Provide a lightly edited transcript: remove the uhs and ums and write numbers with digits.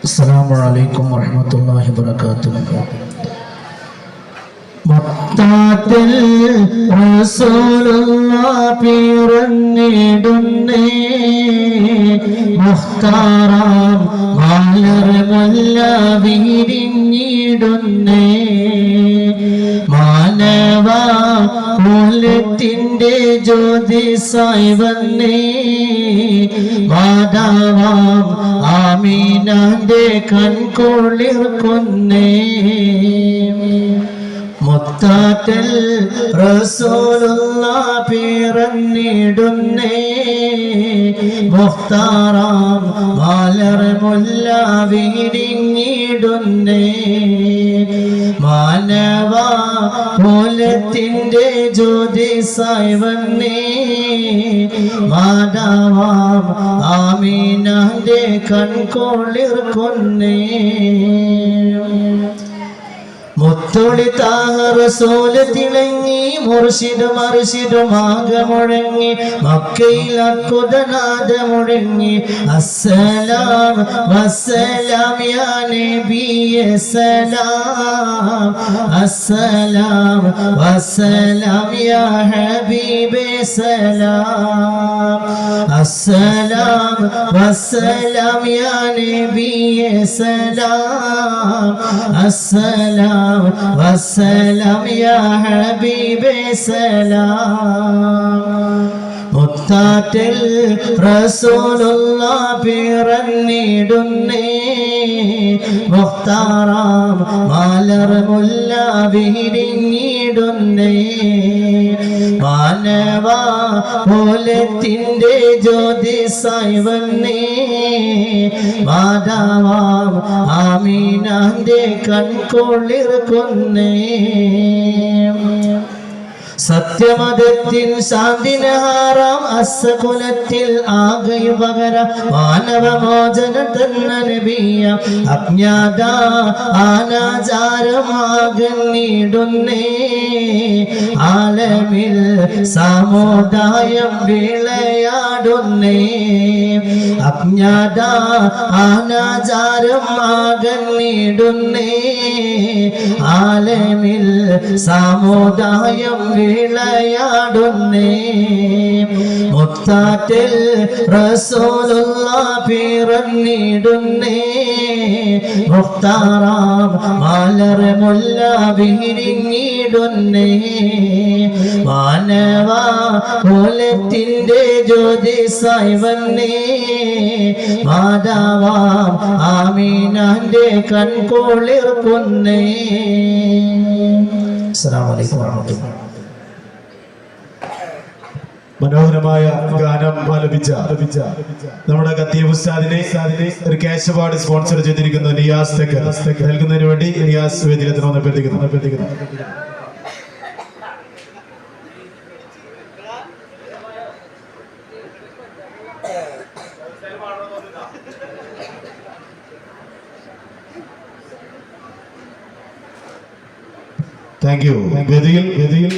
അസ്സലാമു അലൈക്കും വറഹ്മത്തുള്ളാഹി വബറകാതുഹു. മത്താത്തിൽ റസൂലുള്ളാഹ് പിറന്നിടുന്നേ, മുഖ്താറാം മലർമുല്ല വിരിഞ്ഞിടുന്നേ, മാനവ കുലത്തിന്റെ ജ്യോതിസായി വന്നേ, മാതാവാം ആമീനാന്റെ കൺകുളിർക്കുന്നേ. മുത്താത്തിൽ റസൂലുള്ളാഹ് പിറന്നിടുന്നേ, മുഖ്താറാം മലർമുല്ല വിരിഞ്ഞിടുന്നേ, മാനവ കുലത്തിന്റെ ജ്യോതിസായി വന്നേ, മാതാവാം ആമീനാന്റെ കൺകുളിർക്കുന്നേ. മുത്തൊളി താഹ റസൂല് തിളങ്ങി, മുർഷിദ് മർഷിദുമാകെ മുഴങ്ങി, മക്കയിൽ അത്ഭുതനാദ മുഴങ്ങി. അസ്സലാം വസ്സലാം യാ നബിയേ സലാം, അസ്സലാം വസ്സലാം യാ ഹബീബേ സലാം, അസ്സലാം വസ്സലാം യാ നബിയേ സലാം, അസ്സലാം വസ്സലാം യാ ഹബീബേ സലാം. മുത്താത്തിൽ റസൂലുള്ളാഹ് പിറന്നിടുന്നേ, മുഖ്താറാം മലർമുല്ല വിരിഞ്ഞിടുന്നേ, മാനവ കുലത്തിന്റെ ജ്യോതിസായി വന്നേ, മാതാവാം ആമീനാന്റെ കൺകുളിർക്കുന്നേ. സത്യമതത്തിൻ ശാന്തിനഹാറാം അസ്സകുലത്തിൽ ആകെയു പകര മാനവമോചന തന്ന നബിയ, അജ്ഞാത അനാചാരമാകന്നിടുന്നേ, ആലമിൽ സമുദായം വിളയാടുന്നേ, അജ്ഞാത അനാചാരമാകന്നിടുന്നേ, ആലമിൽ സമുദായം വിളയാടുന്നേ. മുത്താത്തിൽ റസൂലുള്ളാഹ് പിറന്നിടുന്നേ, മുഖ്താറാം മലർമുല്ല വിരിഞ്ഞിടുന്നേ, മാനവ കുലത്തിന്റെ ജ്യോതിസായി വന്നേ, മാതാവാം ആമീനാന്റെ കൺകുളിർക്കുന്നേ. അസ്സലാമു അലൈക്കും വറഹ്മത്തുള്ളാഹി. മനോഹരമായ ഗാനം ആലപിച്ച നമ്മുടെ ഖത്തീബ് ഉസ്താദിനെ ഒരു ക്യാഷ് അവാർഡ് സ്പോൺസർ ചെയ്തിരിക്കുന്ന നിയാസ് തെക്കർ നൽകുന്നതിന് വേണ്ടി നിയാസ് വേദിയിലെത്തണമെന്ന് അഭ്യർത്ഥിക്കുന്നു. Thank you. വേദിയിൽ